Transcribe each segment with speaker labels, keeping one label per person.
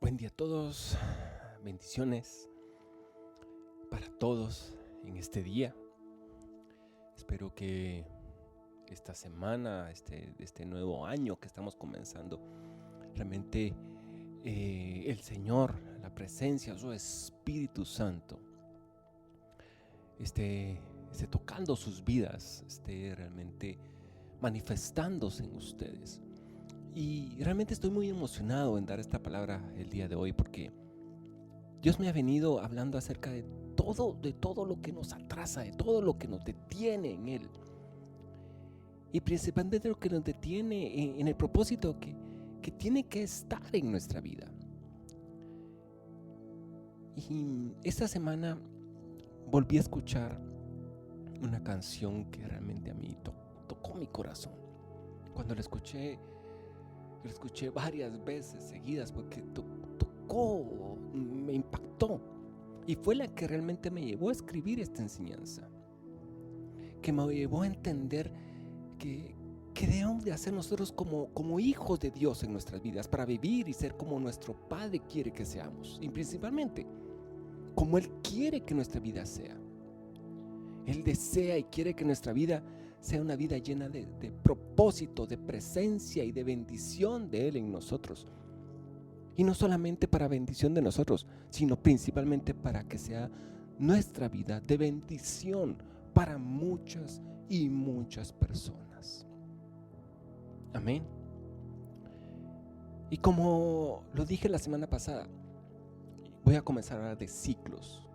Speaker 1: Buen día a todos, bendiciones para todos en este día. Espero que esta semana, este nuevo año que estamos comenzando, realmente el Señor, la presencia, su Espíritu Santo, esté tocando sus vidas, esté realmente manifestándose en ustedes. Y realmente estoy muy emocionado en dar esta palabra el día de hoy, porque Dios me ha venido hablando acerca de todo lo que nos atrasa, de todo lo que nos detiene en Él. Y principalmente lo que nos detiene en el propósito que tiene que estar en nuestra vida. Y esta semana volví a escuchar una canción que realmente a mí tocó mi corazón. Cuando la escuché varias veces seguidas porque tocó, me impactó. Y fue la que realmente me llevó a escribir esta enseñanza, que me llevó a entender que debemos de hacer nosotros como hijos de Dios en nuestras vidas, para vivir y ser como nuestro Padre quiere que seamos, y principalmente como Él quiere que nuestra vida sea. Él desea y quiere que nuestra vida sea una vida llena de propósito, de presencia y de bendición de Él en nosotros. Y no solamente para bendición de nosotros, sino principalmente para que sea nuestra vida de bendición para muchas y muchas personas. Amén. Y como lo dije la semana pasada, voy a comenzar a hablar de ciclos.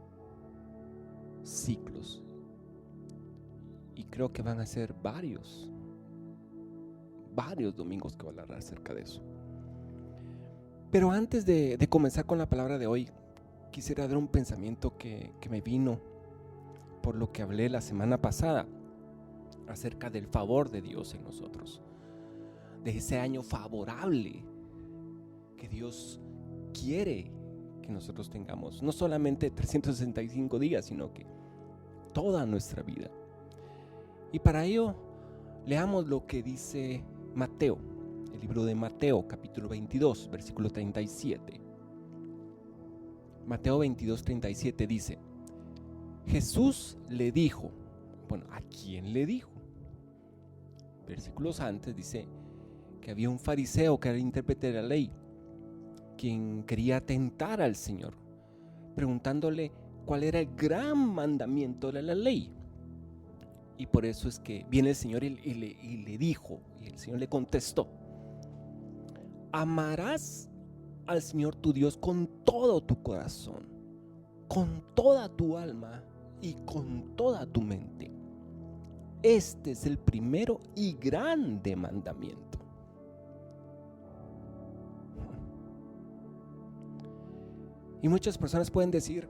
Speaker 1: Y creo que van a ser varios domingos que voy a hablar acerca de eso. Pero antes de comenzar con la palabra de hoy, quisiera dar un pensamiento que me vino por lo que hablé la semana pasada acerca del favor de Dios en nosotros, de ese año favorable que Dios quiere que nosotros tengamos, no solamente 365 días, sino que toda nuestra vida. Y para ello, leamos lo que dice Mateo, el libro de Mateo, capítulo 22, versículo 37. Mateo 22, 37 dice: Jesús le dijo, ¿a quién le dijo? Versículos antes dice que había un fariseo que era intérprete de la ley, quien quería tentar al Señor, preguntándole cuál era el gran mandamiento de la ley. Y por eso es que viene el Señor y le dijo, y el Señor le contestó: amarás al Señor tu Dios con todo tu corazón, con toda tu alma y con toda tu mente. Este es el primero y grande mandamiento. Y muchas personas pueden decir: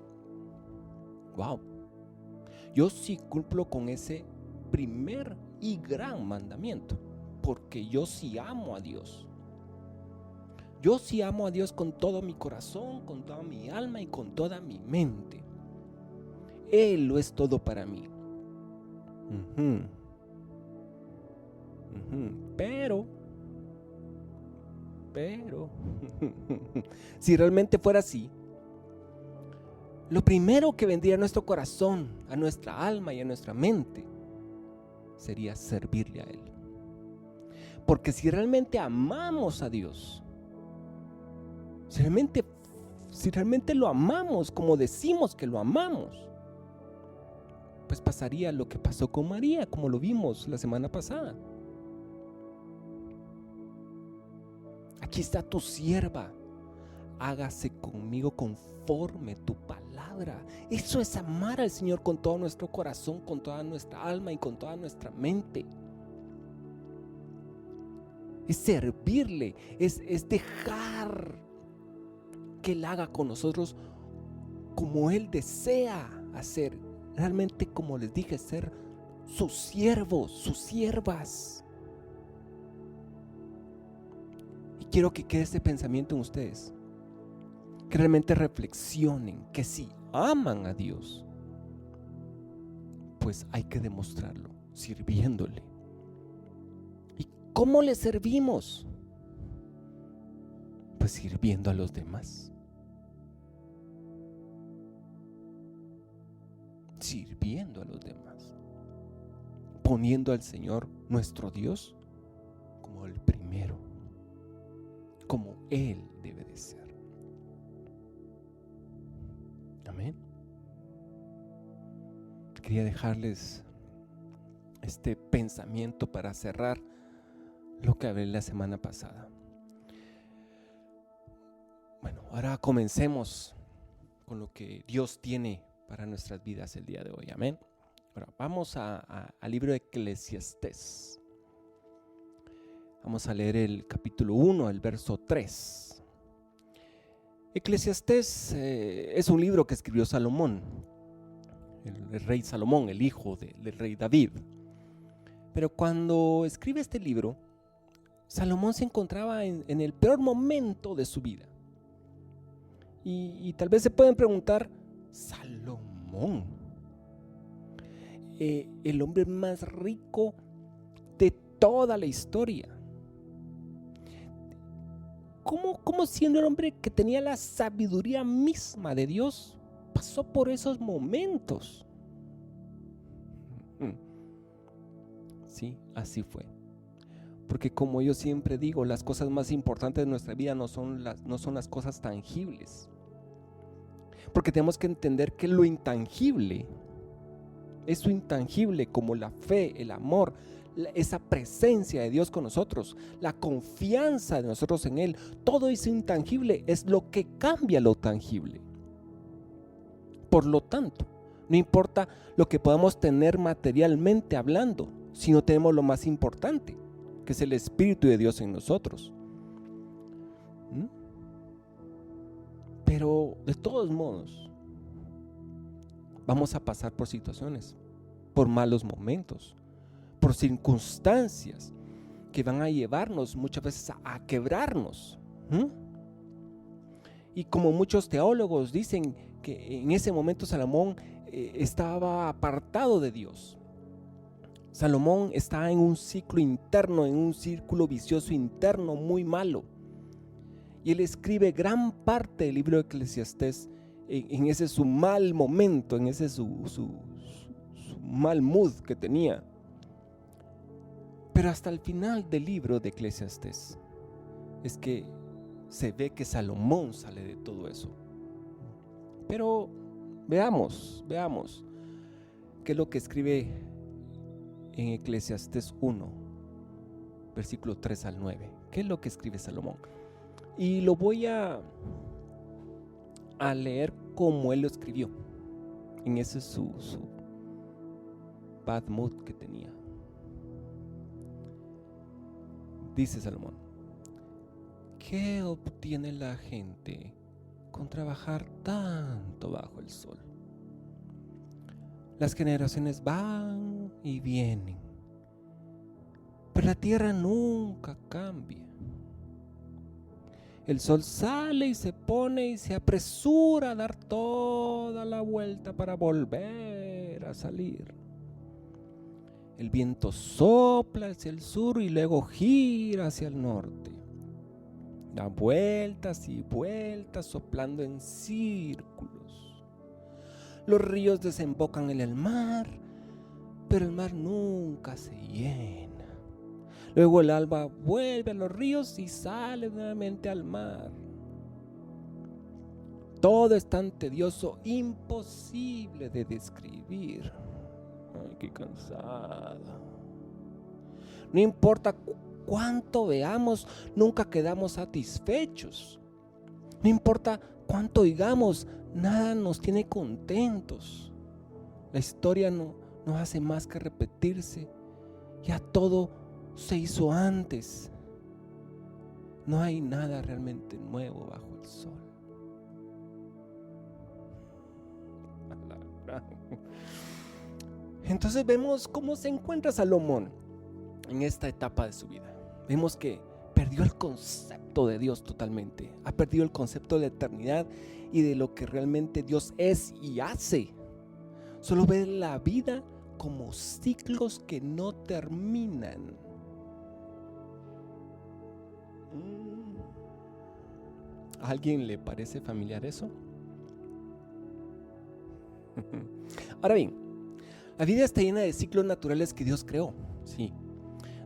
Speaker 1: wow, yo sí cumplo con ese primer y gran mandamiento, porque yo sí amo a Dios. Yo sí amo a Dios con todo mi corazón, con toda mi alma y con toda mi mente. Él lo es todo para mí. Pero si realmente fuera así, lo primero que vendría a nuestro corazón, a nuestra alma y a nuestra mente sería servirle a Él. Porque si realmente amamos a Dios, si realmente lo amamos como decimos que lo amamos, pues pasaría lo que pasó con María, como lo vimos la semana pasada. Aquí está tu sierva, hágase conmigo conforme tu palabra. Eso es amar al Señor con todo nuestro corazón, con toda nuestra alma y con toda nuestra mente. Es servirle, es dejar que Él haga con nosotros como Él desea hacer. Realmente, como les dije, ser sus siervos, sus siervas. Y quiero que quede este pensamiento en ustedes, que realmente reflexionen que si aman a Dios, pues hay que demostrarlo sirviéndole. ¿Y cómo le servimos? Pues sirviendo a los demás. sirviendo a los demás, poniendo al Señor nuestro Dios como el primero, como Él debe de ser. Amén. Quería dejarles este pensamiento para cerrar lo que hablé la semana pasada. Bueno, ahora comencemos con lo que Dios tiene para nuestras vidas el día de hoy. Amén. Ahora vamos al libro de Eclesiastés. Vamos a leer el capítulo 1, el verso 3. Eclesiastés es un libro que escribió Salomón, el rey Salomón, el hijo del rey David. Pero cuando escribe este libro, Salomón se encontraba en el peor momento de su vida. Y tal vez se pueden preguntar, Salomón, el hombre más rico de toda la historia, ¿cómo siendo el hombre que tenía la sabiduría misma de Dios, pasó por esos momentos? Sí, así fue. Porque como yo siempre digo, las cosas más importantes de nuestra vida no son las cosas tangibles. Porque tenemos que entender que lo intangible, eso intangible como la fe, el amor, esa presencia de Dios con nosotros, la confianza de nosotros en Él, todo eso intangible es lo que cambia lo tangible. Por lo tanto, no importa lo que podamos tener materialmente hablando, si no tenemos lo más importante, que es el Espíritu de Dios en nosotros. Pero de todos modos, vamos a pasar por situaciones, por malos momentos, por circunstancias que van a llevarnos muchas veces a quebrarnos. Y como muchos teólogos dicen que en ese momento Salomón estaba apartado de Dios. Salomón está en un ciclo interno, en un círculo vicioso interno muy malo. Y él escribe gran parte del libro de Eclesiastés en ese su mal momento, en ese su mal mood que tenía. Pero hasta el final del libro de Eclesiastés es que se ve que Salomón sale de todo eso. Pero veamos qué es lo que escribe en Eclesiastés 1, versículo 3 al 9. ¿Qué es lo que escribe Salomón? Y lo voy a leer como él lo escribió, en ese su bad mood que tenía. Dice Salomón: ¿qué obtiene la gente con trabajar tanto bajo el sol? Las generaciones van y vienen, pero la tierra nunca cambia. El sol sale y se pone y se apresura a dar toda la vuelta para volver a salir. El viento sopla hacia el sur y luego gira hacia el norte. Da vueltas y vueltas soplando en círculos. Los ríos desembocan en el mar, pero el mar nunca se llena. Luego el alba vuelve a los ríos y sale nuevamente al mar. Todo es tan tedioso, imposible de describir. Ay, qué cansada. No importa cuánto veamos, nunca quedamos satisfechos. No importa cuánto oigamos, nada nos tiene contentos. La historia no hace más que repetirse. Ya todo se hizo antes. No hay nada realmente nuevo bajo el sol. Entonces vemos cómo se encuentra Salomón en esta etapa de su vida. Vemos que perdió el concepto de Dios totalmente. Ha perdido el concepto de la eternidad y de lo que realmente Dios es y hace. Solo ve la vida como ciclos que no terminan. ¿A alguien le parece familiar eso? Ahora bien, la vida está llena de ciclos naturales que Dios creó. Sí,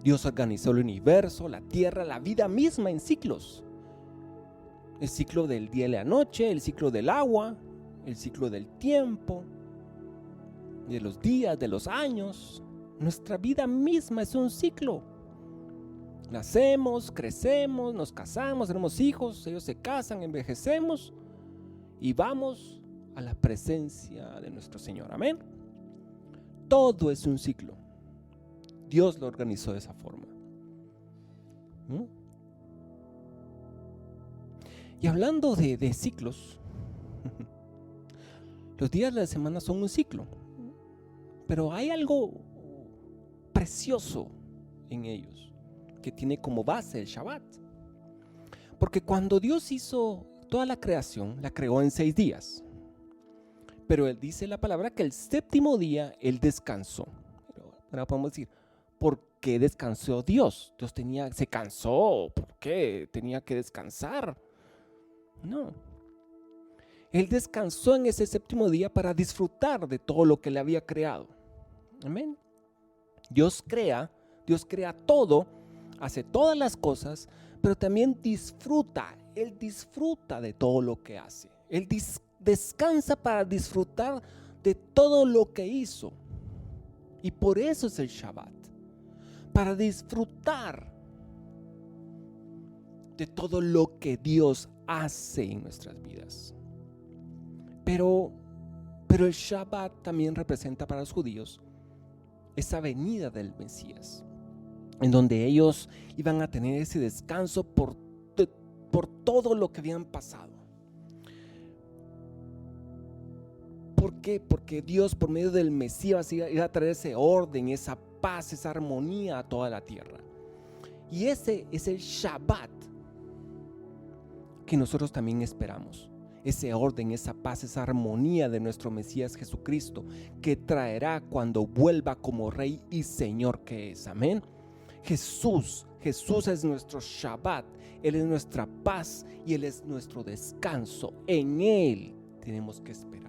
Speaker 1: Dios organizó el universo, la tierra, la vida misma en ciclos. El ciclo del día y la noche, el ciclo del agua, el ciclo del tiempo, de los días, de los años. Nuestra vida misma es un ciclo. Nacemos, crecemos, nos casamos, tenemos hijos, ellos se casan, envejecemos y vamos a la presencia de nuestro Señor. Amén. Todo es un ciclo. Dios lo organizó de esa forma. Y hablando de ciclos, los días de la semana son un ciclo, pero hay algo precioso en ellos que tiene como base el Shabbat. Porque cuando Dios hizo toda la creación, la creó en 6 días. Pero Él dice la palabra que el séptimo día Él descansó. Ahora podemos decir, ¿por qué descansó Dios? Dios se cansó, ¿por qué tenía que descansar? No. Él descansó en ese séptimo día para disfrutar de todo lo que le había creado. Amén. Dios crea todo, hace todas las cosas, pero también Él disfruta de todo lo que hace. Él descansa para disfrutar de todo lo que hizo. Y por eso es el Shabbat, para disfrutar de todo lo que Dios hace en nuestras vidas. Pero el Shabbat también representa para los judíos esa venida del Mesías, en donde ellos iban a tener ese descanso por todo lo que habían pasado. ¿Por qué? Porque Dios, por medio del Mesías, iba a traer ese orden, esa paz, esa armonía a toda la tierra. Y ese es el Shabbat que nosotros también esperamos. Ese orden, esa paz, esa armonía de nuestro Mesías Jesucristo, que traerá cuando vuelva como Rey y Señor que es. Amén. Jesús es nuestro Shabbat. Él es nuestra paz y Él es nuestro descanso. En Él tenemos que esperar.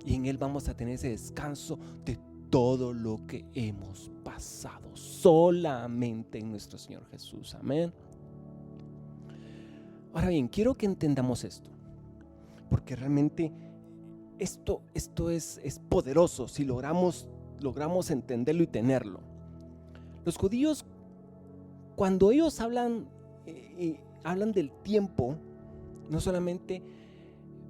Speaker 1: Y en Él vamos a tener ese descanso de todo lo que hemos pasado. Solamente en nuestro Señor Jesús. Amén. Ahora bien, quiero que entendamos esto, porque realmente esto es poderoso si logramos entenderlo y tenerlo. Los judíos, cuando ellos hablan del tiempo, no solamente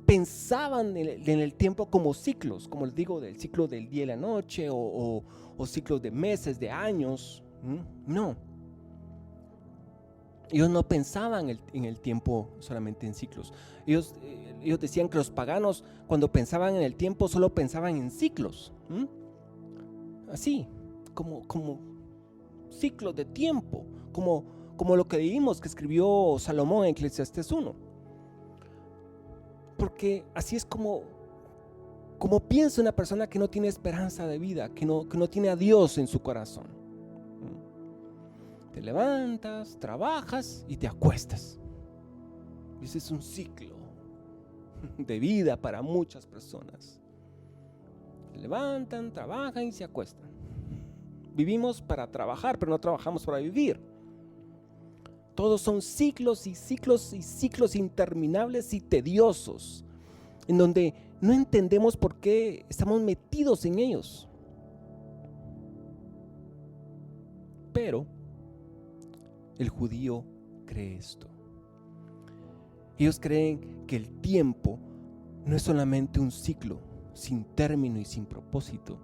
Speaker 1: pensaban en el tiempo como ciclos, como les digo, del ciclo del día y la noche o ciclos de meses, de años. No. Ellos no pensaban en el tiempo solamente en ciclos. Ellos decían que los paganos, cuando pensaban en el tiempo, solo pensaban en ciclos. Así, como ciclos de tiempo, como lo que leímos que escribió Salomón en Eclesiastés 1. Porque así es como piensa una persona que no tiene esperanza de vida, que no tiene a Dios en su corazón. Te levantas, trabajas y te acuestas. Ese es un ciclo de vida para muchas personas. Se levantan, trabajan y se acuestan. Vivimos para trabajar, pero no trabajamos para vivir. Todos son ciclos y ciclos y ciclos interminables y tediosos, en donde no entendemos por qué estamos metidos en ellos. Pero el judío cree esto. Ellos creen que el tiempo no es solamente un ciclo sin término y sin propósito,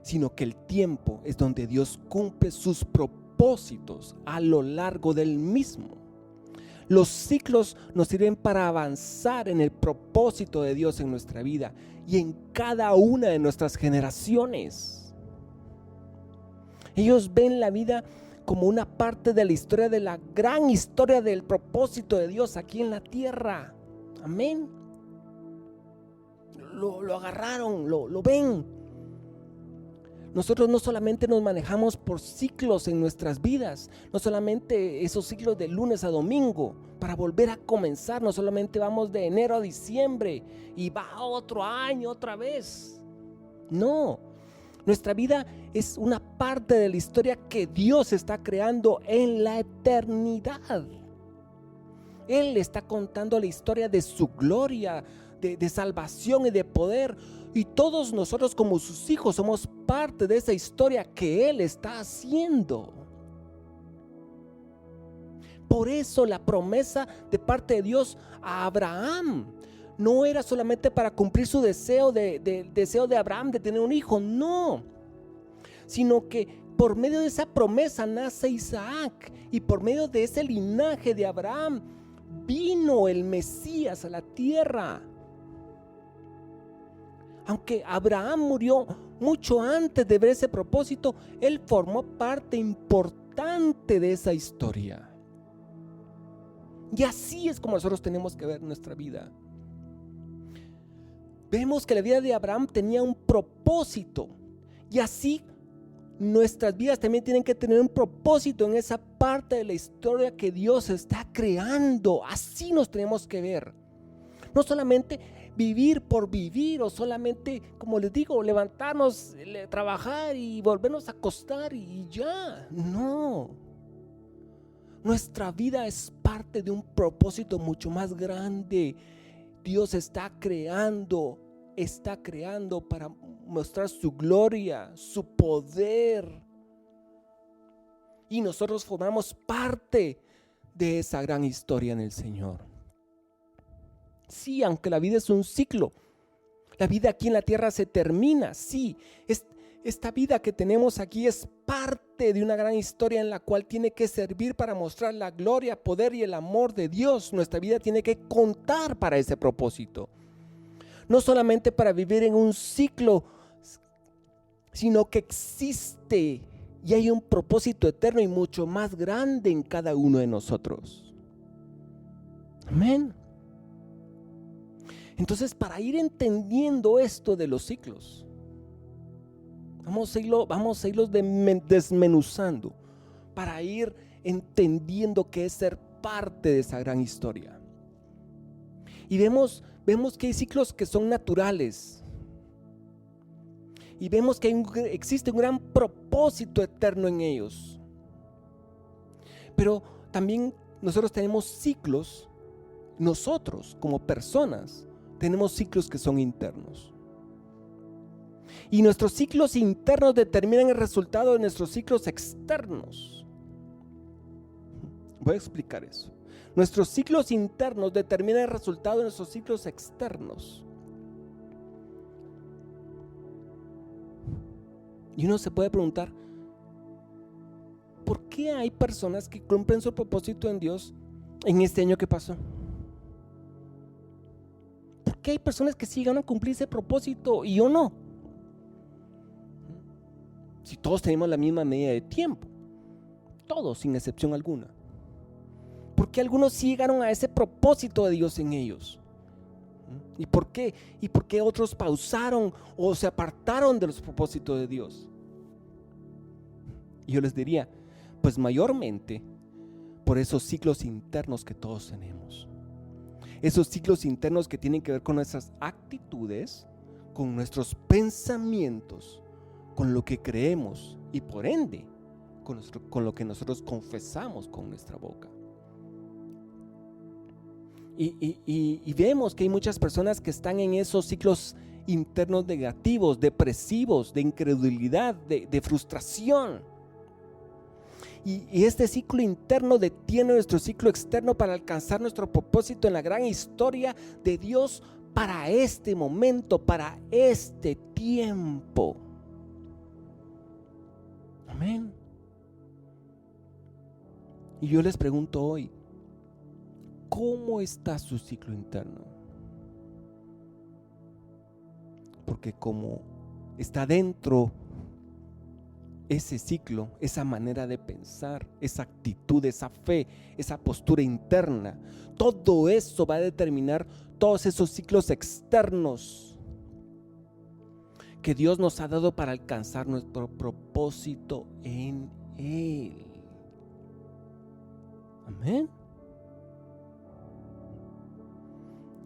Speaker 1: sino que el tiempo es donde Dios cumple sus propósitos a lo largo del mismo. Los ciclos nos sirven para avanzar en el propósito de Dios en nuestra vida y en cada una de nuestras generaciones. Ellos ven la vida como una parte de la historia, de la gran historia del propósito de Dios aquí en la tierra. Amén. Lo agarraron, lo ven. nosotros no solamente nos manejamos por ciclos en nuestras vidas, no solamente esos ciclos de lunes a domingo para volver a comenzar, no solamente vamos de enero a diciembre y va otro año otra vez. No, nuestra vida es una parte de la historia que Dios está creando en la eternidad. Él está contando la historia de su gloria, de salvación y de poder. Y todos nosotros como sus hijos somos parte de esa historia que Él está haciendo. Por eso la promesa de parte de Dios a Abraham no era solamente para cumplir su deseo de Abraham de tener un hijo, no. Sino que por medio de esa promesa nace Isaac, y por medio de ese linaje de Abraham vino el Mesías a la tierra. Aunque Abraham murió mucho antes de ver ese propósito, él formó parte importante de esa historia. Y así es como nosotros tenemos que ver nuestra vida. Vemos que la vida de Abraham tenía un propósito, y así nuestras vidas también tienen que tener un propósito en esa parte de la historia que Dios está creando. Así nos tenemos que ver. No solamente vivir por vivir, o solamente, como les digo, levantarnos, trabajar y volvernos a acostar y ya. No. Nuestra vida es parte de un propósito mucho más grande. Dios está creando para mostrar su gloria, su poder. Y nosotros formamos parte de esa gran historia en el Señor. Sí, aunque la vida es un ciclo, la vida aquí en la tierra se termina. Sí, esta vida que tenemos aquí es parte de una gran historia en la cual tiene que servir para mostrar la gloria, poder y el amor de Dios. Nuestra vida tiene que contar para ese propósito. No solamente para vivir en un ciclo, sino que existe y hay un propósito eterno y mucho más grande en cada uno de nosotros. Amén. Entonces, para ir entendiendo esto de los ciclos, vamos a irlos desmenuzando para ir entendiendo qué es ser parte de esa gran historia. Y vemos que hay ciclos que son naturales, y vemos que existe un gran propósito eterno en ellos. Pero también nosotros tenemos ciclos, nosotros como personas tenemos ciclos que son internos. Y nuestros ciclos internos determinan el resultado de nuestros ciclos externos. Voy a explicar eso. Nuestros ciclos internos determinan el resultado de nuestros ciclos externos. Y uno se puede preguntar, ¿por qué hay personas que cumplen su propósito en Dios en este año que pasó? ¿Por qué hay personas que sí van a cumplir ese propósito y yo no? Si todos tenemos la misma medida de tiempo, todos sin excepción alguna. ¿Por qué algunos sí llegaron a ese propósito de Dios en ellos? ¿Y por qué? ¿Y por qué otros pausaron o se apartaron de los propósitos de Dios? Y yo les diría, pues mayormente por esos ciclos internos que todos tenemos. Esos ciclos internos que tienen que ver con nuestras actitudes, con nuestros pensamientos, con lo que creemos y por ende con lo que nosotros confesamos con nuestra boca. Y vemos que hay muchas personas que están en esos ciclos internos negativos, depresivos, de incredulidad, de frustración. Y este ciclo interno detiene nuestro ciclo externo para alcanzar nuestro propósito en la gran historia de Dios para este momento, para este tiempo. Amén. Y yo les pregunto hoy, ¿cómo está su ciclo interno? Porque como está dentro ese ciclo, esa manera de pensar, esa actitud, esa fe, esa postura interna, todo eso va a determinar todos esos ciclos externos que Dios nos ha dado para alcanzar nuestro propósito en Él. Amén.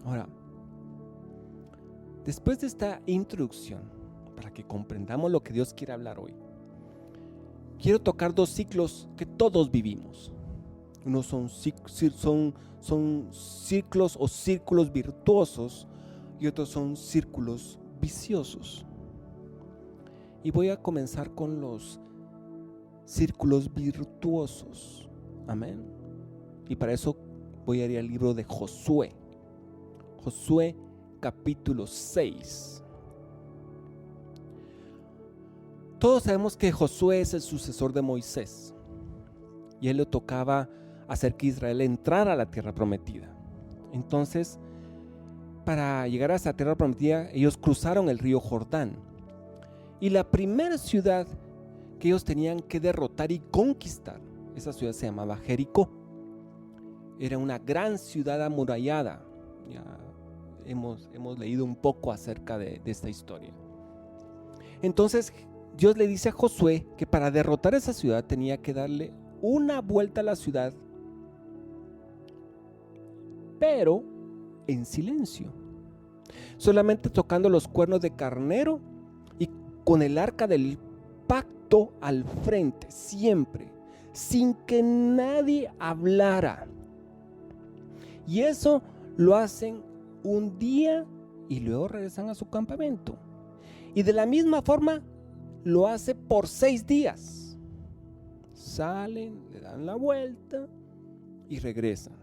Speaker 1: Ahora, después de esta introducción, para que comprendamos lo que Dios quiere hablar hoy, quiero tocar dos ciclos que todos vivimos. Unos son ciclos o círculos virtuosos y otros son círculos viciosos. Y voy a comenzar con los círculos virtuosos. Amén. Y para eso voy a ir al libro de Josué. Josué capítulo 6. Todos sabemos que Josué es el sucesor de Moisés y él le tocaba hacer que Israel entrara a la tierra prometida. Entonces, para llegar a esa tierra prometida, ellos cruzaron el río Jordán. Y la primera ciudad que ellos tenían que derrotar y conquistar, esa ciudad se llamaba Jericó. Era una gran ciudad amurallada. Ya hemos leído un poco acerca de esta historia. Entonces Dios le dice a Josué que para derrotar esa ciudad tenía que darle una vuelta a la ciudad, pero en silencio, solamente tocando los cuernos de carnero y con el arca del pacto al frente, siempre, sin que nadie hablara. Y eso lo hacen un día y luego regresan a su campamento. Y de la misma forma lo hace por 6 días. Salen, le dan la vuelta y regresan.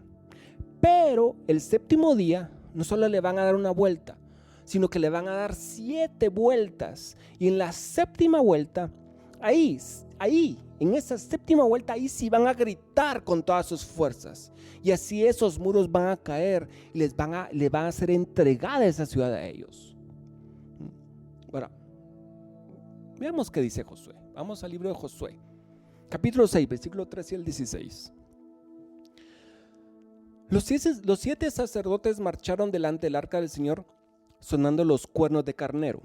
Speaker 1: Pero el séptimo día no solo le van a dar una vuelta, sino que le van a dar 7 vueltas. Y en la séptima vuelta, ahí, en esa séptima vuelta, ahí sí van a gritar con todas sus fuerzas. Y así esos muros van a caer y le van a ser entregada esa ciudad a ellos. Bueno, veamos qué dice Josué. Vamos al libro de Josué, capítulo 6, versículo 13 al 16. Los 7 sacerdotes marcharon delante del arca del Señor sonando los cuernos de carnero.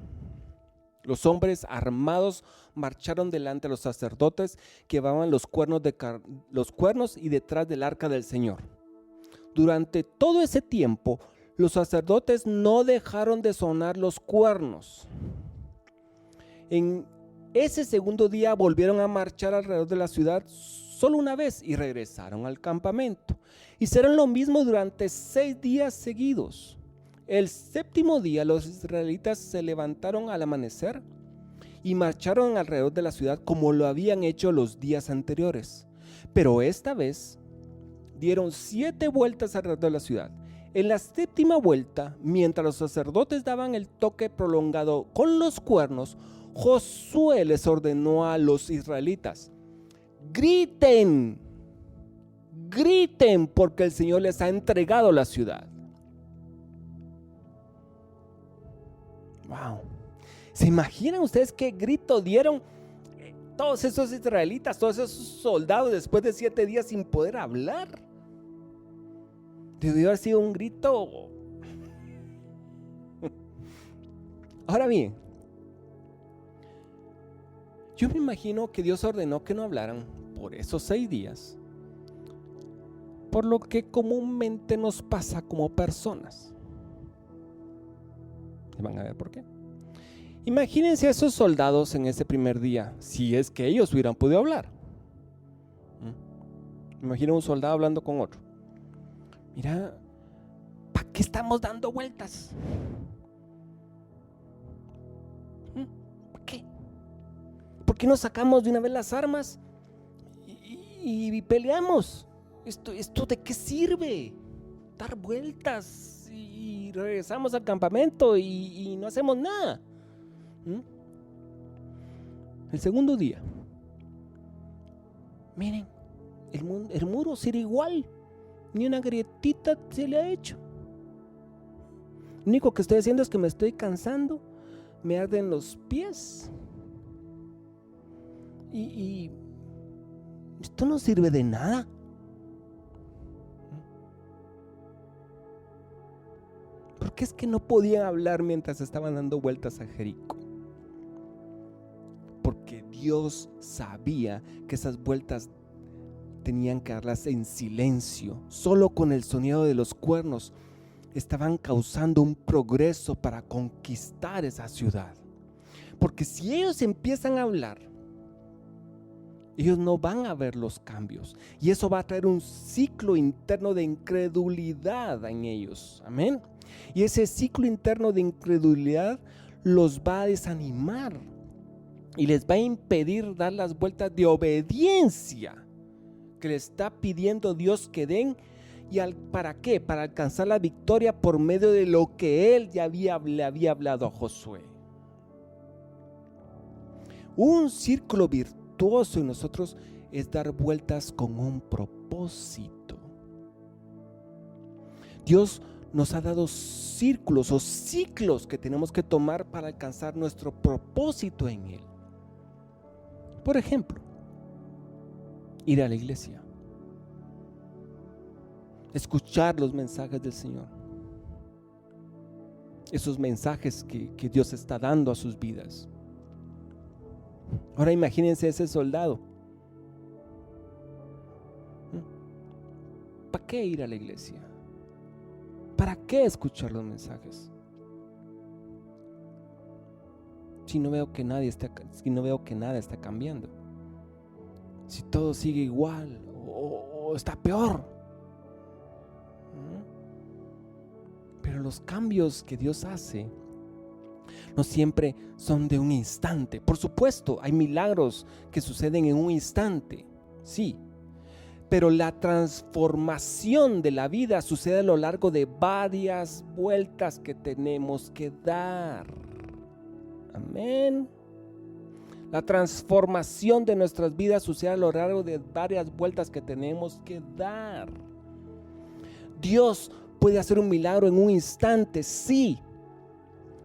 Speaker 1: Los hombres armados marcharon delante de los sacerdotes que llevaban los cuernos y detrás del arca del Señor. Durante todo ese tiempo, los sacerdotes no dejaron de sonar los cuernos. En ese segundo día volvieron a marchar alrededor de la ciudad solo una vez y regresaron al campamento. Hicieron lo mismo durante 6 días seguidos. El séptimo día los israelitas se levantaron al amanecer y marcharon alrededor de la ciudad como lo habían hecho los días anteriores. Pero esta vez dieron 7 vueltas alrededor de la ciudad. En la séptima vuelta, mientras los sacerdotes daban el toque prolongado con los cuernos, Josué les ordenó a los israelitas: griten, griten, porque el Señor les ha entregado la ciudad. Wow. ¿Se imaginan ustedes qué grito dieron todos esos israelitas, todos esos soldados después de 7 días sin poder hablar? Debió haber sido un grito. Ahora bien, yo me imagino que Dios ordenó que no hablaran por esos 6 días, por lo que comúnmente nos pasa como personas. Van a ver por qué. Imagínense a esos soldados en ese primer día, si es que ellos hubieran podido hablar. Imagina un soldado hablando con otro: mira, ¿para qué estamos dando vueltas? ¿Para qué? ¿Por qué no sacamos de una vez las armas y peleamos? ¿Esto de qué sirve? Dar vueltas y regresamos al campamento y no hacemos nada. El segundo día, miren, el muro sigue igual, ni una grietita se le ha hecho. Lo único que estoy haciendo es que me estoy cansando, me arden los pies y esto no sirve de nada. ¿Por qué es que no podían hablar mientras estaban dando vueltas a Jericó? Dios sabía que esas vueltas tenían que darlas en silencio. Solo con el sonido de los cuernos estaban causando un progreso para conquistar esa ciudad. Porque si ellos empiezan a hablar, ellos no van a ver los cambios. Y eso va a traer un ciclo interno de incredulidad en ellos. Amén. Y ese ciclo interno de incredulidad los va a desanimar y les va a impedir dar las vueltas de obediencia que le está pidiendo Dios que den. ¿Y para qué? Para alcanzar la victoria por medio de lo que Él ya le había hablado a Josué. Un círculo virtuoso en nosotros es dar vueltas con un propósito. Dios nos ha dado círculos o ciclos que tenemos que tomar para alcanzar nuestro propósito en Él. Por ejemplo, ir a la iglesia, escuchar los mensajes del Señor, esos mensajes que Dios está dando a sus vidas. Ahora imagínense ese soldado. ¿Para qué ir a la iglesia? ¿Para qué escuchar los mensajes? Si no veo que nada está cambiando, si todo sigue igual o está peor. Pero los cambios que Dios hace no siempre son de un instante. Por supuesto, hay milagros que suceden en un instante, sí, pero la transformación de la vida sucede a lo largo de varias vueltas que tenemos que dar. Amén. La transformación de nuestras vidas sucede a lo largo de varias vueltas que tenemos que dar. Dios puede hacer un milagro en un instante, sí,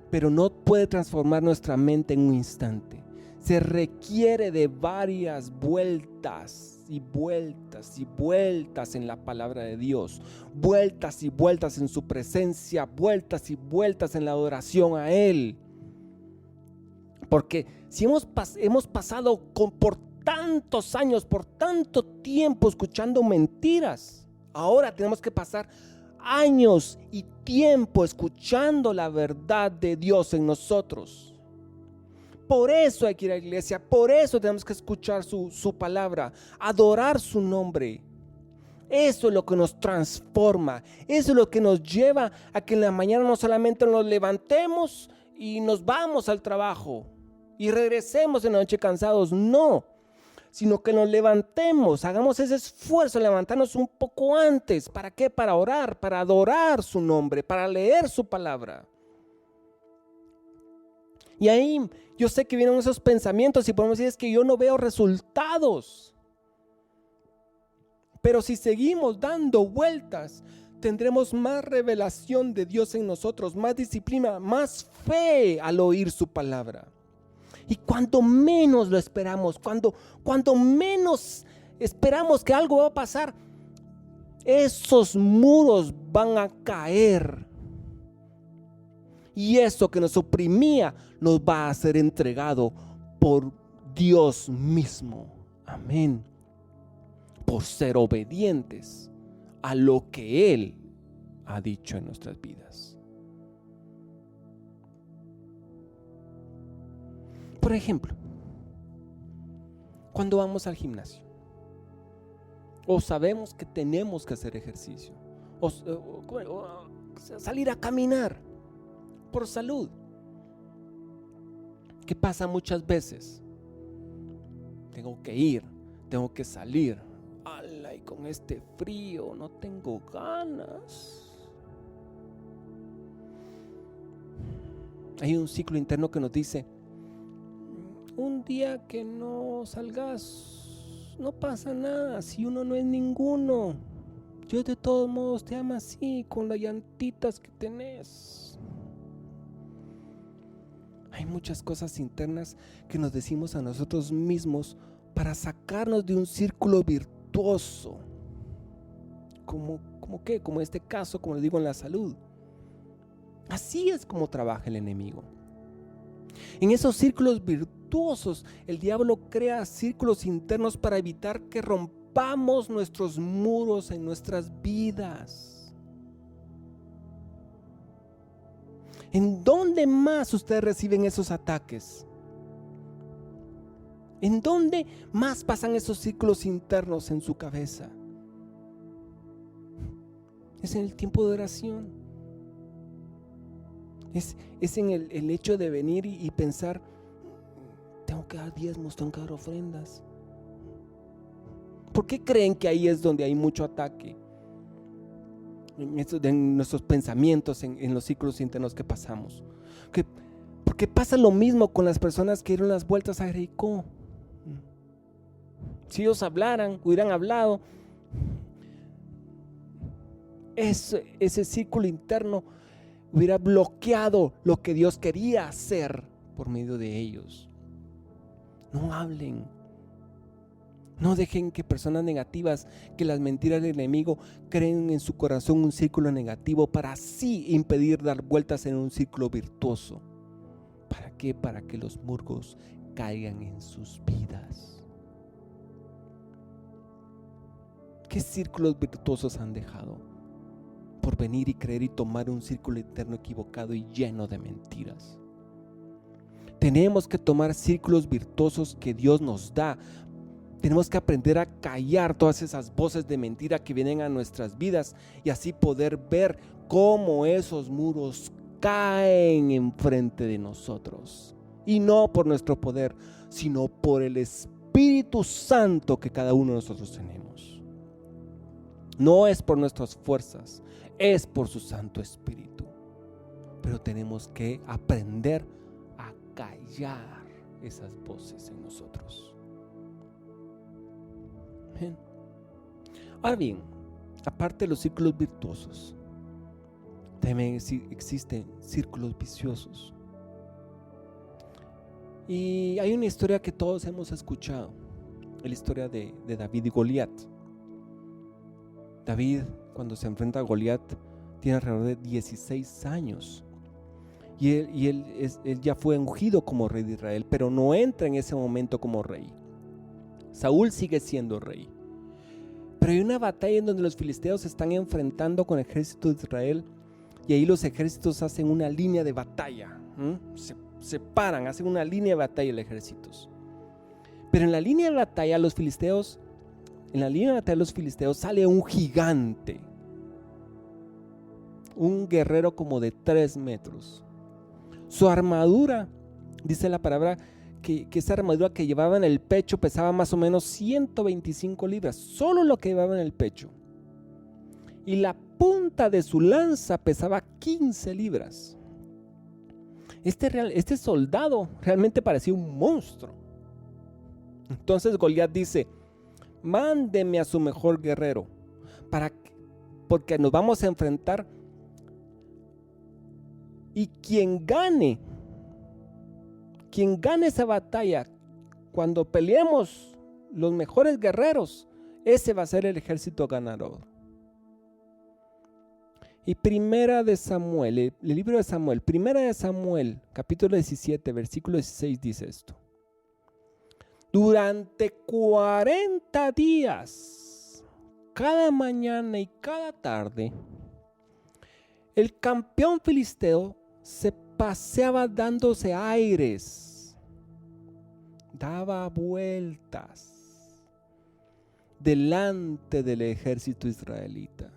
Speaker 1: pero no puede transformar nuestra mente en un instante. Se requiere de varias vueltas y vueltas y vueltas en la palabra de Dios, vueltas y vueltas en su presencia, vueltas y vueltas en la adoración a Él. Porque si hemos pasado por tantos años, por tanto tiempo escuchando mentiras, ahora tenemos que pasar años y tiempo escuchando la verdad de Dios en nosotros. Por eso hay que ir a la iglesia, por eso tenemos que escuchar su palabra, adorar su nombre. Eso es lo que nos transforma, eso es lo que nos lleva a que en la mañana no solamente nos levantemos y nos vamos al trabajo y regresemos en la noche cansados, no, sino que nos levantemos, hagamos ese esfuerzo de levantarnos un poco antes. ¿Para qué? Para orar, para adorar su nombre, para leer su palabra. Y ahí yo sé que vienen esos pensamientos y podemos decir, es que yo no veo resultados. Pero si seguimos dando vueltas, tendremos más revelación de Dios en nosotros, más disciplina, más fe al oír su palabra. Y cuando menos lo esperamos, cuando menos esperamos que algo va a pasar, esos muros van a caer. Y eso que nos oprimía nos va a ser entregado por Dios mismo. Amén. Por ser obedientes a lo que Él ha dicho en nuestras vidas. Por ejemplo, cuando vamos al gimnasio, o sabemos que tenemos que hacer ejercicio, o salir a caminar por salud. ¿Qué pasa muchas veces? Tengo que ir, tengo que salir. ¡Ala! Y con este frío no tengo ganas. Hay un ciclo interno que nos dice: un día que no salgas, no pasa nada, si uno no es ninguno. Dios de todos modos te ama así, con las llantitas que tenés. Hay muchas cosas internas que nos decimos a nosotros mismos para sacarnos de un círculo virtuoso. ¿Cómo qué? Como en este caso, como les digo, en la salud. Así es como trabaja el enemigo. En esos círculos virtuosos virtuosos. El diablo crea círculos internos para evitar que rompamos nuestros muros en nuestras vidas. ¿En dónde más ustedes reciben esos ataques? ¿En dónde más pasan esos círculos internos en su cabeza? Es en el tiempo de oración. Es en el hecho de venir y pensar, tengo que dar diezmos, tengo que dar ofrendas. ¿Por qué creen que ahí es donde hay mucho ataque? En nuestros pensamientos, en los círculos internos que pasamos. ¿Por qué pasa lo mismo con las personas que dieron las vueltas a Jericó? Si ellos hubieran hablado, ese círculo interno hubiera bloqueado lo que Dios quería hacer por medio de ellos. No hablen. No dejen que personas negativas, que las mentiras del enemigo creen en su corazón un círculo negativo para así impedir dar vueltas en un círculo virtuoso. ¿Para qué? Para que los muros caigan en sus vidas. ¿Qué círculos virtuosos han dejado por venir y creer y tomar un círculo interno equivocado y lleno de mentiras? Tenemos que tomar círculos virtuosos que Dios nos da. Tenemos que aprender a callar todas esas voces de mentira que vienen a nuestras vidas y así poder ver cómo esos muros caen enfrente de nosotros. Y no por nuestro poder, sino por el Espíritu Santo que cada uno de nosotros tenemos. No es por nuestras fuerzas, es por su Santo Espíritu. Pero tenemos que aprender a callar esas voces en nosotros. Bien. Ahora bien, aparte de los círculos virtuosos, también existen círculos viciosos. Y hay una historia que todos hemos escuchado, la historia de David y Goliat. David, cuando se enfrenta a Goliat, tiene alrededor de 16 años. Y él ya fue ungido como rey de Israel, pero no entra en ese momento como rey. Saúl sigue siendo rey. Pero hay una batalla en donde los filisteos se están enfrentando con el ejército de Israel. Y ahí los ejércitos hacen una línea de batalla. Se paran, hacen una línea de batalla los ejércitos. Pero en la línea de batalla los filisteos sale un gigante, un guerrero como de 3 metros. Su armadura, dice la palabra, que esa armadura que llevaba en el pecho pesaba más o menos 125 libras, solo lo que llevaba en el pecho. Y la punta de su lanza pesaba 15 libras. Este soldado realmente parecía un monstruo. Entonces Goliat dice: mándeme a su mejor guerrero, porque nos vamos a enfrentar, y quien gane esa batalla, cuando peleemos los mejores guerreros, ese va a ser el ejército ganador. Y Primera de Samuel, el libro de Samuel, Primera de Samuel, capítulo 17, versículo 16 dice esto: durante 40 días, cada mañana y cada tarde, el campeón filisteo se paseaba dándose aires, daba vueltas delante del ejército israelita.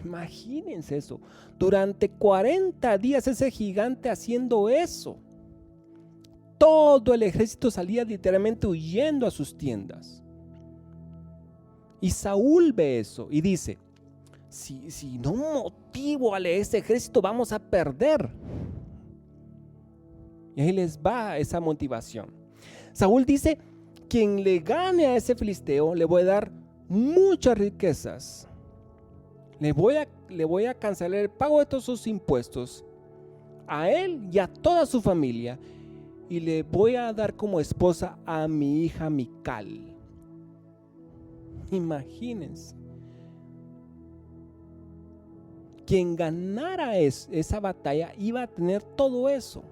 Speaker 1: Imagínense eso, durante 40 días ese gigante haciendo eso. Todo el ejército salía literalmente huyendo a sus tiendas. Y Saúl ve eso y dice: si no motivo a ese ejército, vamos a perder. Y ahí les va esa motivación. Saúl dice: quien le gane a ese filisteo, le voy a dar muchas riquezas. Le voy a cancelar el pago de todos sus impuestos a él y a toda su familia, y le voy a dar como esposa a mi hija Mical. Imagínense. Quien ganara esa batalla iba a tener todo eso.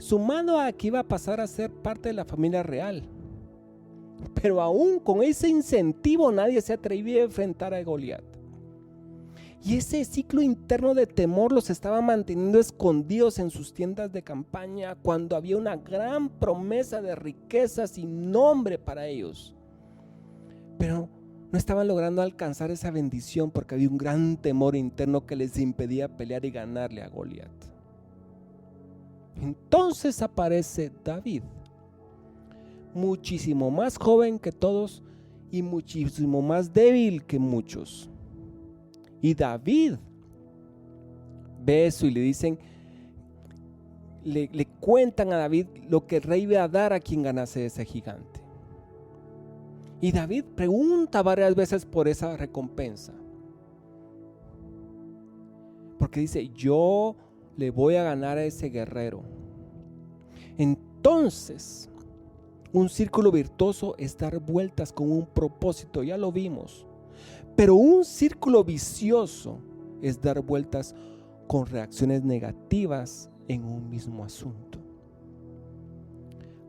Speaker 1: sumado a que iba a pasar a ser parte de la familia real. Pero aún con ese incentivo nadie se atrevía a enfrentar a Goliat. Y ese ciclo interno de temor los estaba manteniendo escondidos en sus tiendas de campaña cuando había una gran promesa de riquezas y nombre para ellos. Pero no estaban logrando alcanzar esa bendición porque había un gran temor interno que les impedía pelear y ganarle a Goliat. Entonces aparece David, muchísimo más joven que todos y muchísimo más débil que muchos. Y David ve eso y le dicen, le cuentan a David lo que el rey iba a dar a quien ganase ese gigante. Y David pregunta varias veces por esa recompensa. Porque dice, yo le voy a ganar a ese guerrero. Entonces, un círculo virtuoso es dar vueltas con un propósito, ya lo vimos. Pero un círculo vicioso es dar vueltas con reacciones negativas en un mismo asunto.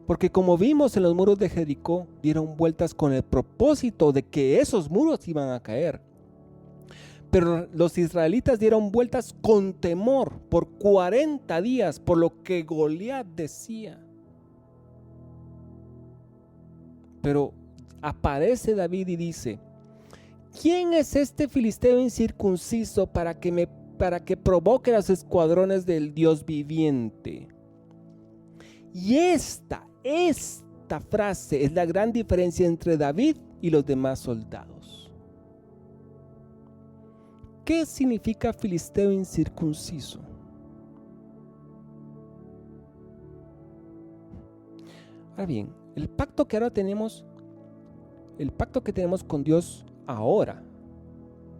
Speaker 1: Porque como vimos en los muros de Jericó, dieron vueltas con el propósito de que esos muros iban a caer. Pero los israelitas dieron vueltas con temor por 40 días por lo que Goliat decía. Pero aparece David y dice, ¿quién es este filisteo incircunciso para que provoque los escuadrones del Dios viviente? Y esta frase es la gran diferencia entre David y los demás soldados. ¿Qué significa filisteo incircunciso? Ahora bien, el pacto que tenemos con Dios ahora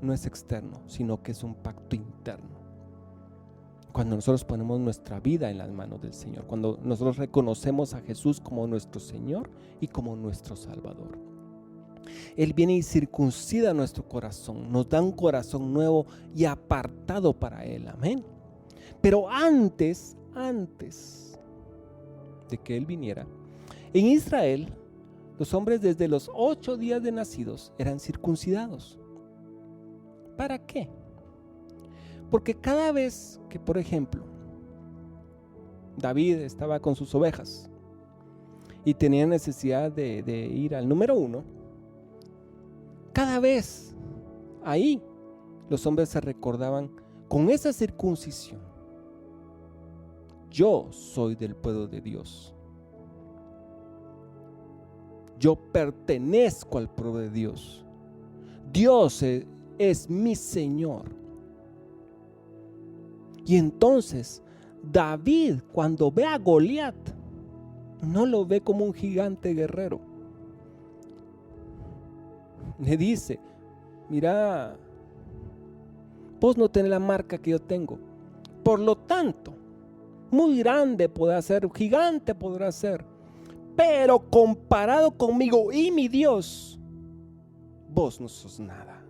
Speaker 1: no es externo, sino que es un pacto interno. Cuando nosotros ponemos nuestra vida en las manos del Señor, cuando nosotros reconocemos a Jesús como nuestro Señor y como nuestro Salvador. Él viene y circuncida nuestro corazón, nos da un corazón nuevo y apartado para Él, amén. Pero antes de que Él viniera, en Israel, los hombres desde los 8 días de nacidos eran circuncidados. ¿Para qué? Porque cada vez que, por ejemplo, David estaba con sus ovejas y tenía necesidad de ir al número 1, cada vez ahí los hombres se recordaban con esa circuncisión: yo soy del pueblo de Dios. Yo pertenezco al pueblo de Dios. Dios es mi Señor. Y entonces David, cuando ve a Goliat, no lo ve como un gigante guerrero. Le dice: mira, vos no tenés la marca que yo tengo. Por lo tanto, muy grande podrá ser, gigante podrá ser, pero comparado conmigo y mi Dios, vos no sos nada.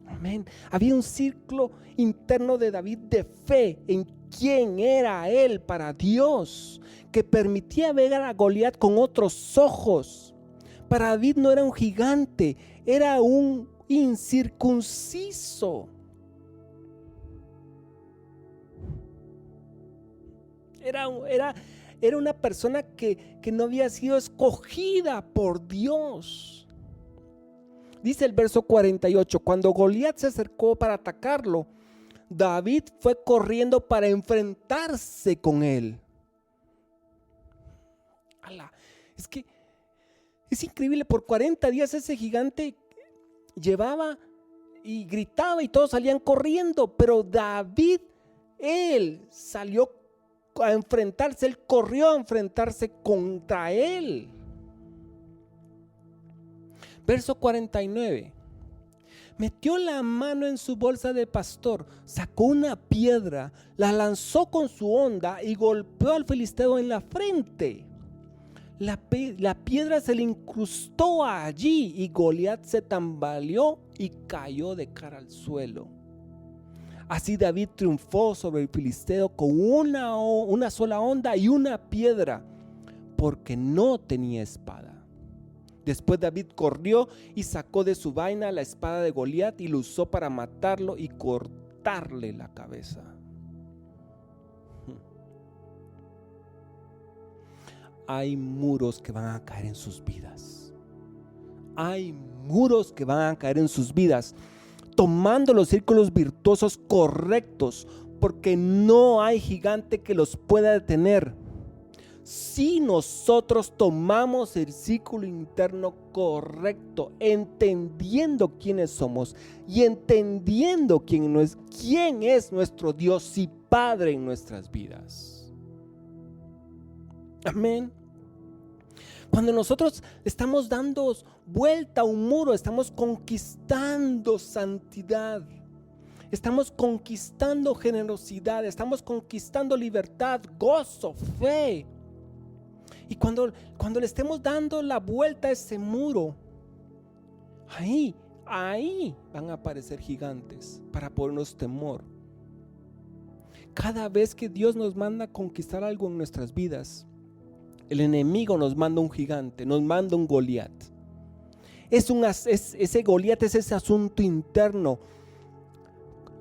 Speaker 1: Amén. Había un círculo interno de David de fe en quién era él para Dios, que permitía ver a Goliat con otros ojos. Para David no era un gigante, era un incircunciso. Era una persona que no había sido escogida por Dios. Dice el verso 48, cuando Goliat se acercó para atacarlo, David fue corriendo para enfrentarse con él. Es que es increíble, por 40 días ese gigante llevaba y gritaba y todos salían corriendo, pero David, él salió a enfrentarse, él corrió a enfrentarse contra él. Verso 49. Metió la mano en su bolsa de pastor, sacó una piedra, la lanzó con su honda y golpeó al filisteo en la frente. La piedra se le incrustó allí y Goliat se tambaleó y cayó de cara al suelo. Así David triunfó sobre el filisteo con una sola honda y una piedra, porque no tenía espada. Después David corrió y sacó de su vaina la espada de Goliat y lo usó para matarlo y cortarle la cabeza. Hay muros que van a caer en sus vidas. Hay muros que van a caer en sus vidas, tomando los círculos virtuosos correctos, porque no hay gigante que los pueda detener. Si nosotros tomamos el círculo interno correcto, entendiendo quiénes somos y entendiendo quién es nuestro Dios y Padre en nuestras vidas. Amén. Cuando nosotros estamos dando vuelta a un muro, estamos conquistando santidad, estamos conquistando generosidad, estamos conquistando libertad, gozo, fe. Y cuando le estemos dando la vuelta a ese muro, ahí van a aparecer gigantes para ponernos temor. Cada vez que Dios nos manda a conquistar algo en nuestras vidas, el enemigo nos manda un gigante, nos manda un Goliat. Ese Goliat es ese asunto interno.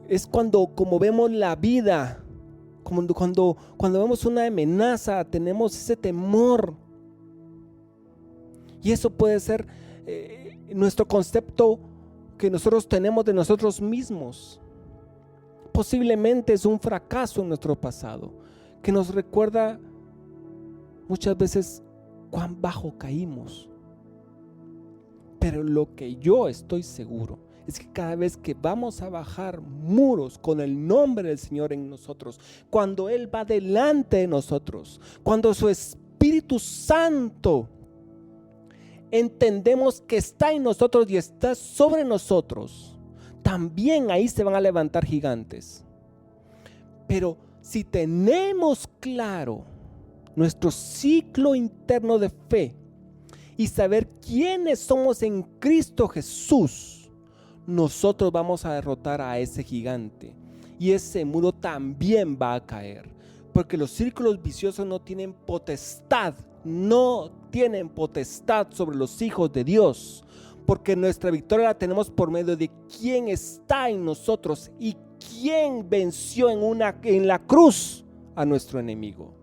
Speaker 1: Es como vemos la vida, cuando vemos una amenaza, tenemos ese temor. Y eso puede ser nuestro concepto que nosotros tenemos de nosotros mismos. Posiblemente es un fracaso en nuestro pasado, que nos recuerda muchas veces cuán bajo caímos. Pero lo que yo estoy seguro es que cada vez que vamos a bajar muros con el nombre del Señor en nosotros, cuando Él va delante de nosotros, cuando su Espíritu Santo entendemos que está en nosotros y está sobre nosotros, también ahí se van a levantar gigantes. Pero si tenemos claro nuestro ciclo interno de fe y saber quiénes somos en Cristo Jesús, nosotros vamos a derrotar a ese gigante y ese muro también va a caer, porque los círculos viciosos no tienen potestad sobre los hijos de Dios, porque nuestra victoria la tenemos por medio de quien está en nosotros y quien venció en la cruz a nuestro enemigo.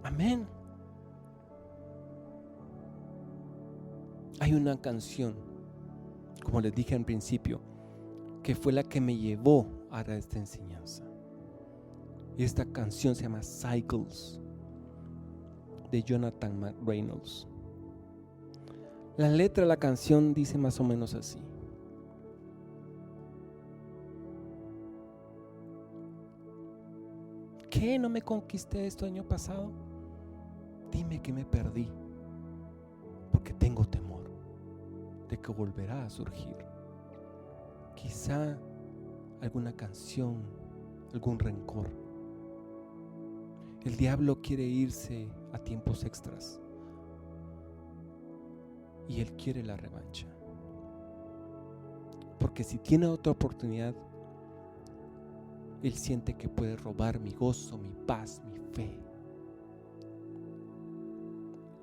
Speaker 1: Amén. Hay una canción, como les dije al principio, que fue la que me llevó a esta enseñanza. Y esta canción se llama Cycles, de Jonathan McReynolds. La letra de la canción dice más o menos así: ¿qué? ¿No me conquisté esto el año pasado? Dime que me perdí, porque tengo temor de que volverá a surgir. Quizá alguna canción, algún rencor. El diablo quiere irse a tiempos extras y él quiere la revancha, porque si tiene otra oportunidad, él siente que puede robar mi gozo, mi paz, mi fe.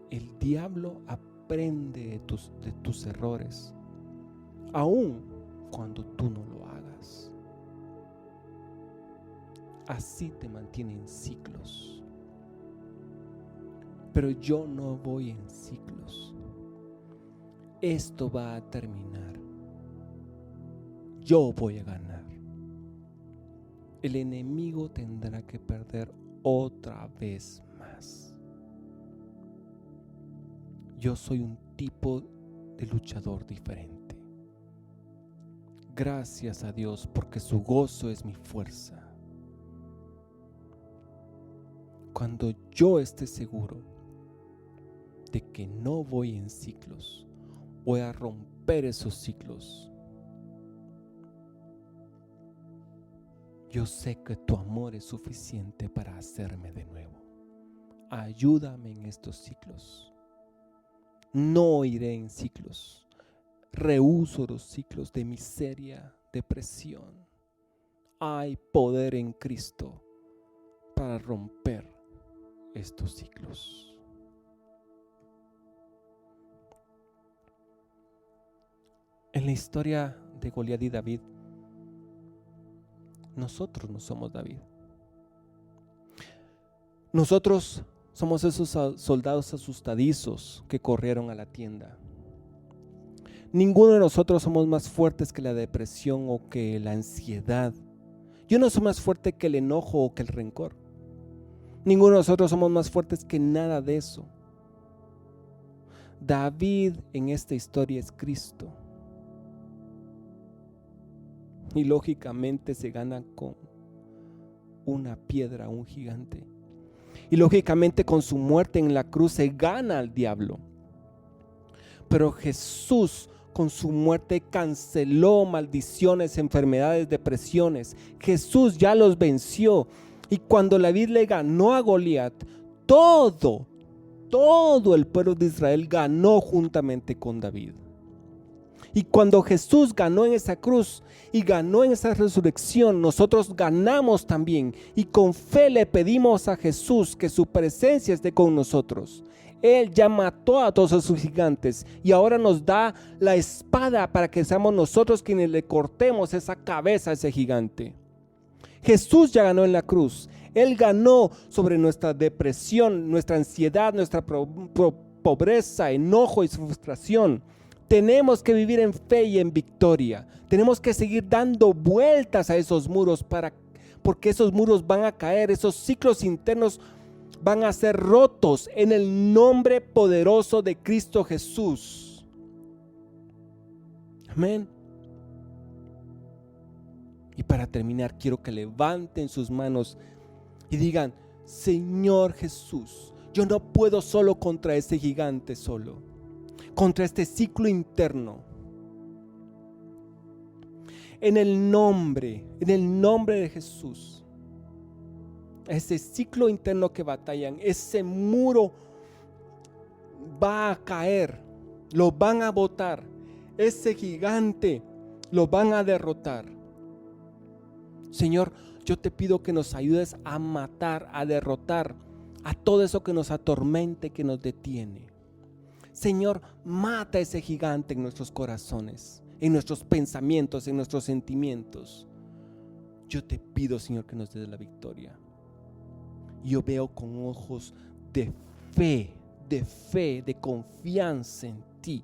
Speaker 1: El diablo aprende de tus errores, aun cuando tú no lo hagas. Así te mantiene en ciclos. Pero yo no voy en ciclos. Esto va a terminar. Yo voy a ganar. El enemigo tendrá que perder otra vez más. Yo soy un tipo de luchador diferente. Gracias a Dios, porque su gozo es mi fuerza. Cuando yo esté seguro de que no voy en ciclos, voy a romper esos ciclos. Yo sé que tu amor es suficiente para hacerme de nuevo. Ayúdame en estos ciclos. No iré en ciclos. Rehúso los ciclos de miseria, depresión, hay poder en Cristo para romper estos ciclos. En la historia de Goliat y David, nosotros no somos David. Nosotros somos esos soldados asustadizos que corrieron a la tienda. Ninguno de nosotros somos más fuertes que la depresión o que la ansiedad. Yo no soy más fuerte que el enojo o que el rencor. Ninguno de nosotros somos más fuertes que nada de eso. David en esta historia es Cristo. Y lógicamente se gana con una piedra, un gigante. Y lógicamente con su muerte en la cruz se gana al diablo. Pero Jesús con su muerte canceló maldiciones, enfermedades, depresiones. Jesús ya los venció. Y cuando David le ganó a Goliat, todo el pueblo de Israel ganó juntamente con David. Y cuando Jesús ganó en esa cruz y ganó en esa resurrección, nosotros ganamos también. Y con fe le pedimos a Jesús que su presencia esté con nosotros. Él ya mató a todos esos gigantes y ahora nos da la espada para que seamos nosotros quienes le cortemos esa cabeza a ese gigante. Jesús ya ganó en la cruz. Él ganó sobre nuestra depresión, nuestra ansiedad, nuestra pobreza, enojo y frustración. Tenemos que vivir en fe y en victoria. Tenemos que seguir dando vueltas a esos muros porque esos muros van a caer, esos ciclos internos van a ser rotos en el nombre poderoso de Cristo Jesús. Amén. Y para terminar, quiero que levanten sus manos y digan: Señor Jesús, yo no puedo solo contra ese gigante solo, contra este ciclo interno. En el nombre de Jesús, ese ciclo interno que batallan, ese muro va a caer, lo van a botar, ese gigante lo van a derrotar. Señor, yo te pido que nos ayudes a matar, a derrotar a todo eso que nos atormente, que nos detiene. Señor, mata ese gigante en nuestros corazones, en nuestros pensamientos, en nuestros sentimientos. Yo te pido, Señor, que nos des la victoria. Yo veo con ojos de fe, de confianza en ti,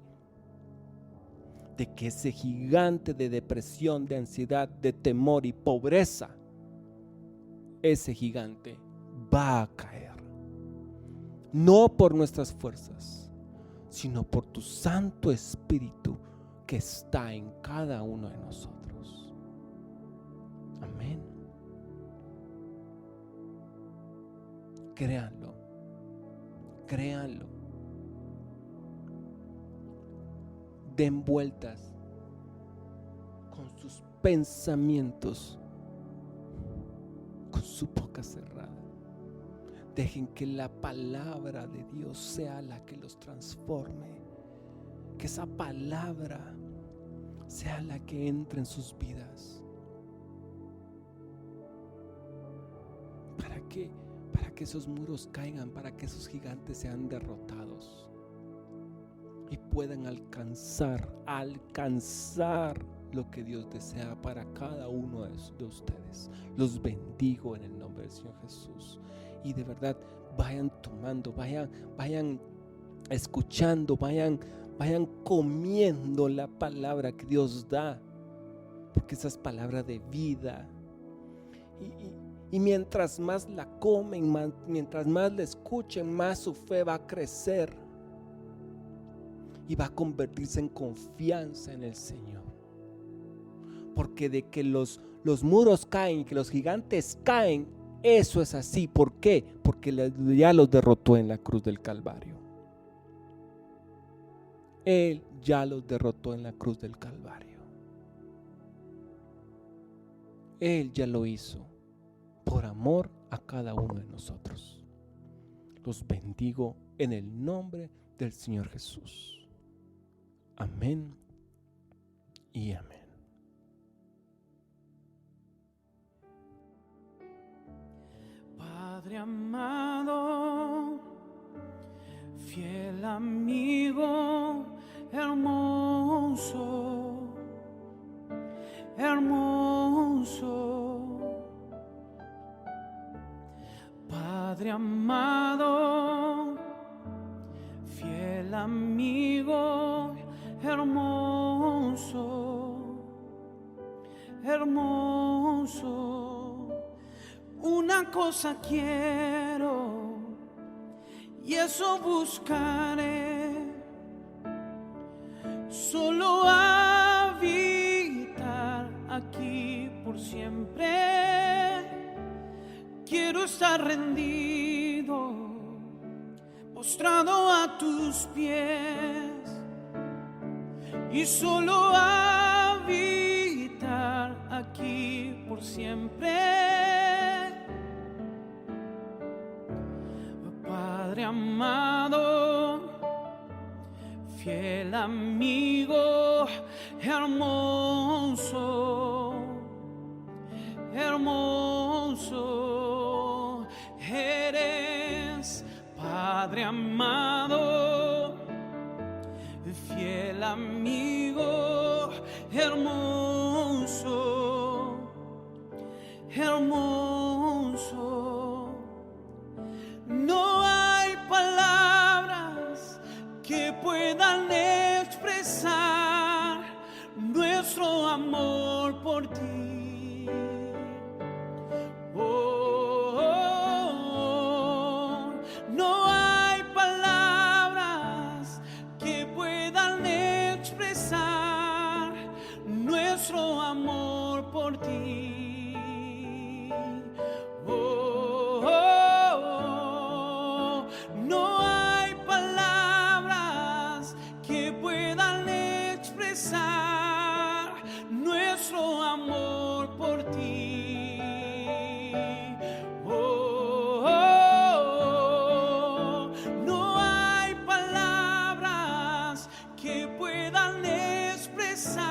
Speaker 1: de que ese gigante de depresión, de ansiedad, de temor y pobreza, ese gigante va a caer. No por nuestras fuerzas, sino por tu Santo Espíritu que está en cada uno de nosotros. Amén. Créanlo, créanlo. Den vueltas con sus pensamientos, con su boca cerrada. Dejen que la palabra de Dios sea la que los transforme. Que esa palabra sea la que entre en sus vidas. Para que esos muros caigan, para que esos gigantes sean derrotados y puedan alcanzar lo que Dios desea para cada uno de ustedes. Los bendigo en el nombre del Señor Jesús. Y de verdad, vayan tomando, vayan escuchando, vayan comiendo la palabra que Dios da, porque esa es palabra de vida. Y mientras más la comen, mientras más la escuchen, más su fe va a crecer y va a convertirse en confianza en el Señor. Porque de que los muros caen, que los gigantes caen, eso es así. ¿Por qué? Porque ya los derrotó en la cruz del Calvario. Él ya los derrotó en la cruz del Calvario. Él ya lo hizo por amor a cada uno de nosotros. Los bendigo en el nombre del Señor Jesús. Amén y amén.
Speaker 2: Padre amado, fiel amigo, hermoso, hermoso. Padre amado, fiel amigo, hermoso, hermoso. Una cosa quiero y eso buscaré, solo habitar aquí por siempre. Quiero estar rendido, postrado a tus pies, y solo habitar aquí por siempre. Padre amado, fiel amigo, hermoso, hermoso eres. Padre amado, fiel amigo, hermoso, hermoso. No hay palabras que puedan expresar nuestro amor por ti. Oh, oh, oh. No hay palabras que puedan expresar nuestro amor por ti. Nuestro amor por ti. Oh, oh, oh. No hay palabras que puedan expresar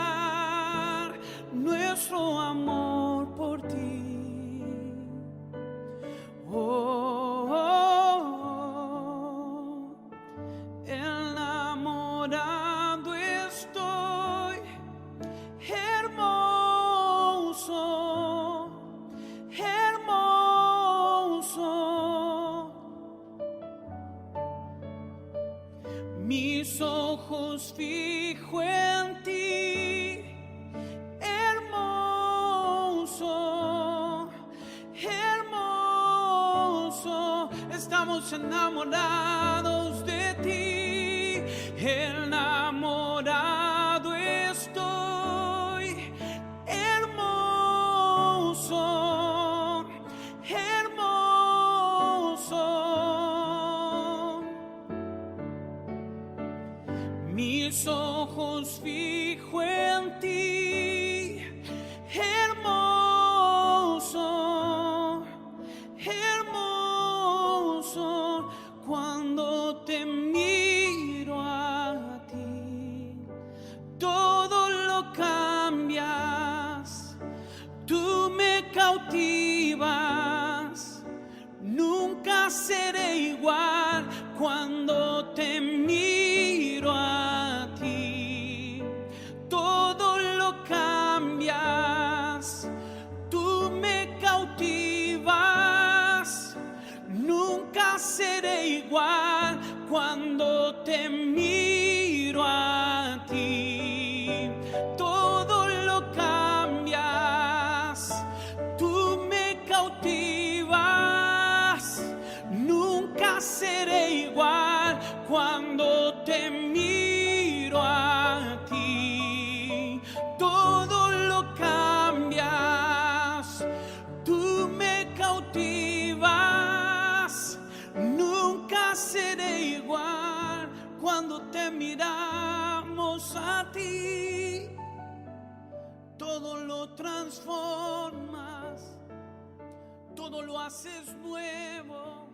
Speaker 2: nuestro amor por ti. Oh, oh, oh. Enamorado estoy, hermoso, hermoso. Mis ojos fijo en ti, hermoso, hermoso. Estamos enamorados de ti, enamorado estoy, hermoso, hermoso. Mis ojos fijo en ti, hermoso, hermoso. Cuando te miro a ti, todo lo cambias, tú me cautivas, nunca seré igual cuando te miro a ti. Todo lo cambias, tú me cautivas, nunca seré igual cuando te miro a ti. Todo lo cambias, tú me cautivas, nunca seré igual cuando te miro a ti. Todo lo cambias, tú me cautivas, nunca seré igual cuando te miramos a ti. Todo lo transformas, todo lo haces nuevo.